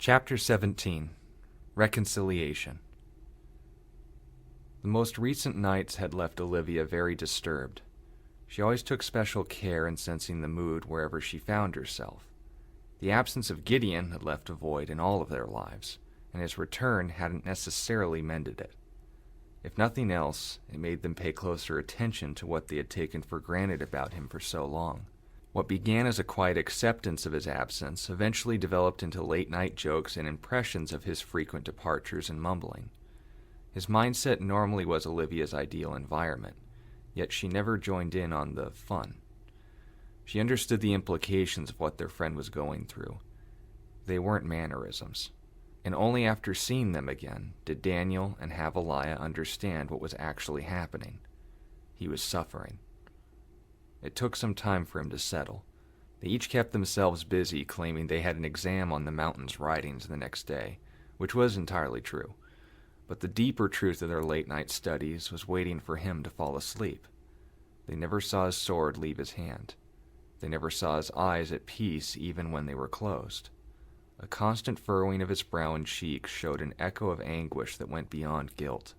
Chapter 17. Reconciliation. The most recent nights had left Olivia very disturbed. She always took special care in sensing the mood wherever she found herself. The absence of Gideon had left a void in all of their lives, and his return hadn't necessarily mended it. If nothing else, it made them pay closer attention to what they had taken for granted about him for so long. What began as a quiet acceptance of his absence eventually developed into late-night jokes and impressions of his frequent departures and mumbling. His mindset normally was Olivia's ideal environment, yet she never joined in on the fun. She understood the implications of what their friend was going through. They weren't mannerisms, and only after seeing them again did Daniel and Havaliah understand what was actually happening. He was suffering. It took some time for him to settle. They each kept themselves busy claiming they had an exam on the mountain's writings the next day, which was entirely true. But the deeper truth of their late-night studies was waiting for him to fall asleep. They never saw his sword leave his hand. They never saw his eyes at peace even when they were closed. A constant furrowing of his brow and cheeks showed an echo of anguish that went beyond guilt.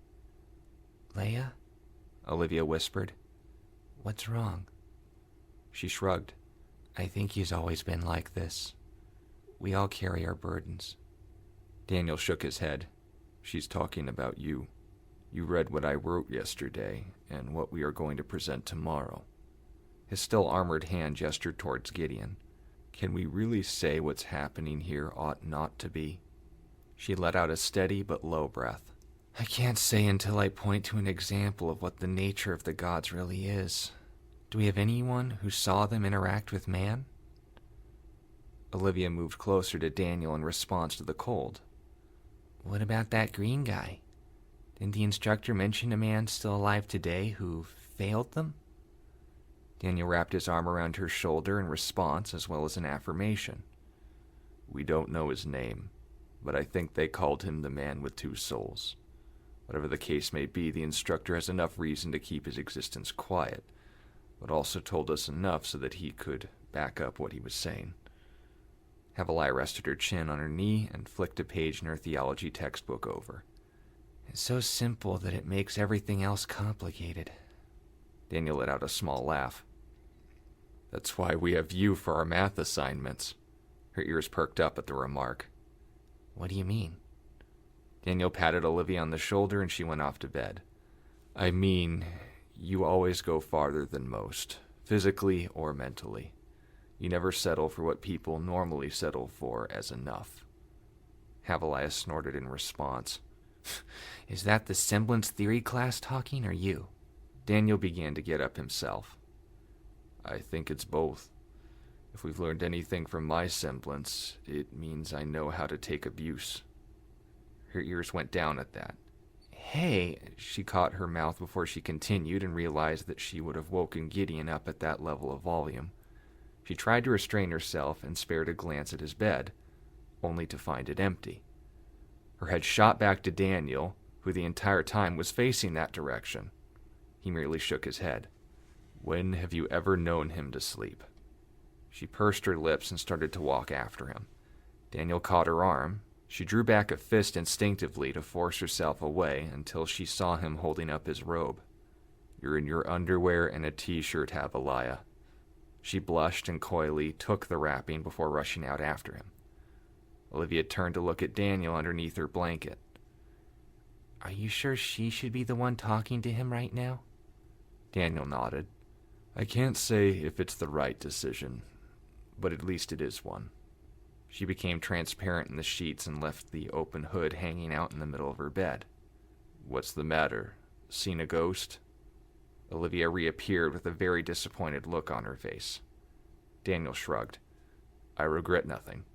"Leia?" Olivia whispered. "What's wrong?" She shrugged. "I think he's always been like this. We all carry our burdens." Daniel shook his head. "She's talking about you. You read what I wrote yesterday, and what we are going to present tomorrow." His still armored hand gestured towards Gideon. "Can we really say what's happening here ought not to be?" She let out a steady but low breath. "I can't say until I point to an example of what the nature of the gods really is. Do we have anyone who saw them interact with man?" Olivia moved closer to Daniel in response to the cold. "What about that green guy? Didn't the instructor mention a man still alive today who failed them?" Daniel wrapped his arm around her shoulder in response as well as an affirmation. "We don't know his name, but I think they called him the man with two souls. Whatever the case may be, the instructor has enough reason to keep his existence quiet, but also told us enough so that he could back up what he was saying." Havaliah rested her chin on her knee and flicked a page in her theology textbook over. "It's so simple that it makes everything else complicated." Daniel let out a small laugh. "That's why we have you for our math assignments." Her ears perked up at the remark. "What do you mean?" Daniel patted Olivia on the shoulder and she went off to bed. "I mean, you always go farther than most, physically or mentally. You never settle for what people normally settle for as enough." Havaliah snorted in response. "Is that the semblance theory class talking, or you?" Daniel began to get up himself. "I think it's both. If we've learned anything from my semblance, it means I know how to take abuse." Her ears went down at that. "Hey," She caught her mouth before she continued and realized that she would have woken Gideon up at that level of volume. She tried to restrain herself and spared a glance at his bed, only to find it empty. Her head shot back to Daniel, who the entire time was facing that direction. He merely shook his head. "When have you ever known him to sleep?" She pursed her lips and started to walk after him. Daniel caught her arm. She drew back a fist instinctively to force herself away until she saw him holding up his robe. "You're in your underwear and a t-shirt, Havaliah." She blushed and coyly took the wrapping before rushing out after him. Olivia turned to look at Daniel underneath her blanket. "Are you sure she should be the one talking to him right now?" Daniel nodded. "I can't say if it's the right decision, but at least it is one." She became transparent in the sheets and left the open hood hanging out in the middle of her bed. "What's the matter? Seen a ghost?" Olivia reappeared with a very disappointed look on her face. Daniel shrugged. "I regret nothing."